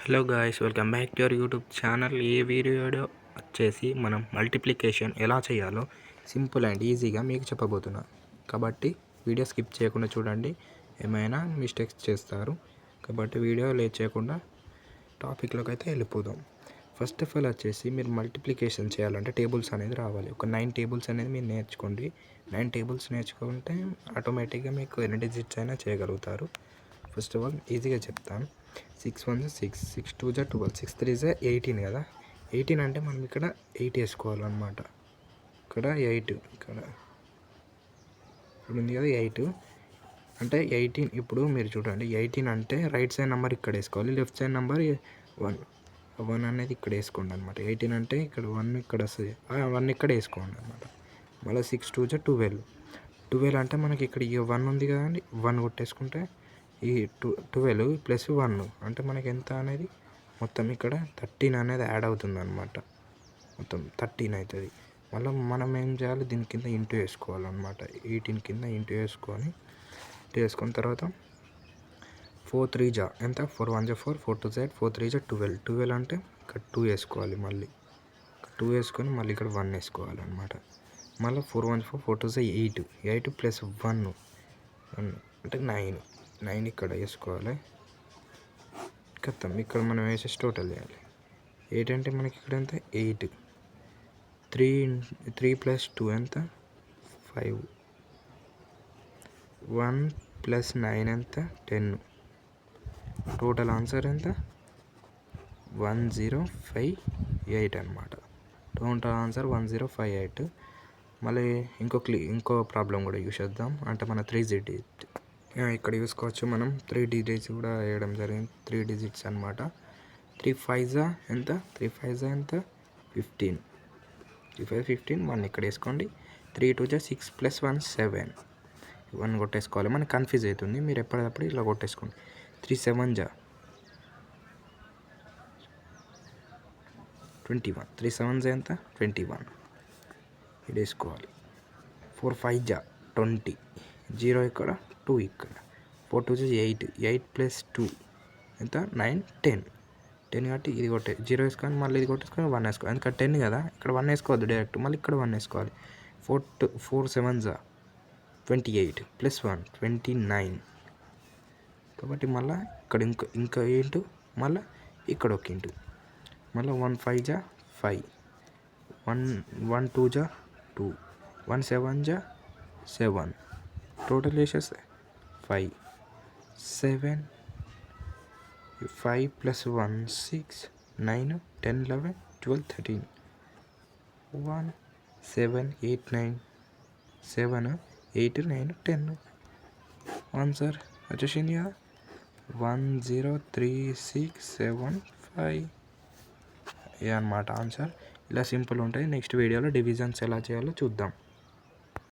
Hello guys, welcome back to your YouTube channel. ఈ video వచ్చేసి మనం మల్టిప్లికేషన్ ఎలా చేయాలో సింపుల్ అండ్ ఈజీగా మీకు చెప్పబోతున్నా. కాబట్టి వీడియో స్కిప్ చేయకుండా చూడండి, ఏమైనా మిస్టేక్స్ చేస్తారు. కాబట్టి వీడియో లేట్ చేయకుండా టాపిక్లోకి అయితే వెళ్ళిపోదాం. ఫస్ట్ ఆఫ్ ఆల్ వచ్చేసి మీరు మల్టిప్లికేషన్ చేయాలంటే టేబుల్స్ అనేది రావాలి. ఒక 9 టేబుల్స్ అనేది మీరు నేర్చుకోండి. 9 టేబుల్స్ నేర్చుకుంటే ఆటోమేటిక్గా మీకు ఎన్ని డిజిట్స్ అయినా చేయగలుగుతారు. ఫస్ట్ ఆఫ్ ఆల్ ఈజీగా చెప్తాను. 6 1 6, 6 2 12, 6 3 18 కదా. 18 అంటే మనం ఇక్కడ 8 వేసుకోవాలన్నమాట. ఇక్కడ 8 ఇక్కడ ఉంది కదా 8 అంటే 18. ఇప్పుడు మీరు చూడండి, 18 అంటే రైట్ సైడ్ నెంబర్ ఇక్కడ వేసుకోవాలి, లెఫ్ట్ సైడ్ నెంబర్ 1 అనేది ఇక్కడ వేసుకోండి అనమాట. 18 అంటే ఇక్కడ 1 ఇక్కడ వస్తుంది, 1 ఇక్కడ వేసుకోండి అనమాట. మళ్ళీ 6 2 12, 12 అంటే మనకి ఇక్కడ ఈ 1 ఉంది కదండి, 1 కొట్టేసుకుంటే ఈ 12 ప్లస్ 1 అంటే మనకి ఎంత అనేది మొత్తం ఇక్కడ 13 అనేది యాడ్ అవుతుంది అనమాట. మొత్తం 13 అవుతుంది. మళ్ళీ మనం ఏం చేయాలి, దీని కింద ఇంటూ వేసుకోవాలన్నమాట. 18 కింద ఇంటూ వేసుకున్న తర్వాత 4 3 ఎంత, 4 1 4, 4 2 4 3 12, 12 అంటే ఇక్కడ 2 వేసుకోవాలి. మళ్ళీ 2 వేసుకొని మళ్ళీ ఇక్కడ 1 వేసుకోవాలన్నమాట. మళ్ళీ 4 1 4, 4 2 8, 8 ప్లస్ 1 అంటే 9 ఇక్కడ వేసుకోవాలి. ఖతం. ఇక్కడ మనం వేసేసి టోటల్ చేయాలి. 8 అంటే మనకి ఇక్కడ ఎంత, 8. 3 ప్లస్ 2 ఎంత, 5. 1 ప్లస్ 9 ఎంత, 10. టోటల్ ఆన్సర్ ఎంత, 1058 అనమాట. Total answer 1058. మళ్ళీ ఇంకో ప్రాబ్లం కూడా చూసేద్దాం. అంటే మన 3 digit ఇక్కడ చూసుకోవచ్చు. మనం 3 digits కూడా వేయడం జరిగింది. 3 digits అనమాట. 3 5 ఎంత, 3 5 ఎంత, 15. 3 5 15, 1 ఇక్కడ వేసుకోండి. 3 2 6 ప్లస్ 1 7, 1 కొట్టేసుకోవాలి. మనకి కన్ఫ్యూజ్ అవుతుంది, మీరు ఎప్పటికప్పుడు ఇలా కొట్టేసుకోండి. 3 7 21, 3 7 ఎంత, 21 ఇది వేసుకోవాలి. 4 5 20, 0 ఇక్కడ, 2 ఇక్కడ. 4 2 8, 8 ప్లస్ 2 ఎంత, 9 10. కాబట్టి ఇది 0 వేసుకొని మళ్ళీ ఇది కొట్టేసుకొని 1 వేసుకోవాలి. ఎందుకంటే 10 కదా, ఇక్కడ 1 వేసుకోవద్దు డైరెక్ట్, మళ్ళీ ఇక్కడ 1 వేసుకోవాలి. 4 7 28 ప్లస్ 1 29. కాబట్టి మళ్ళీ ఇక్కడ ఇంకా ఇంటూ, మళ్ళీ ఇక్కడ ఒక ఇంటూ, మళ్ళీ 1 5 5, 1 2 2, 1 7 7. టోటల్ చేసేస్తే 5 7, 5 ప్లస్ 1 6, 9 10 11 12 13, 1 7 8 9 7 8 9 10. ఆన్సర్ వచ్చేసింది కదా, 10365 ఏ అన్నమాట ఆన్సర్. ఇలా సింపుల్ ఉంటుంది. నెక్స్ట్ వీడియోలో డివిజన్స్ ఎలా చేయాలో చూద్దాం.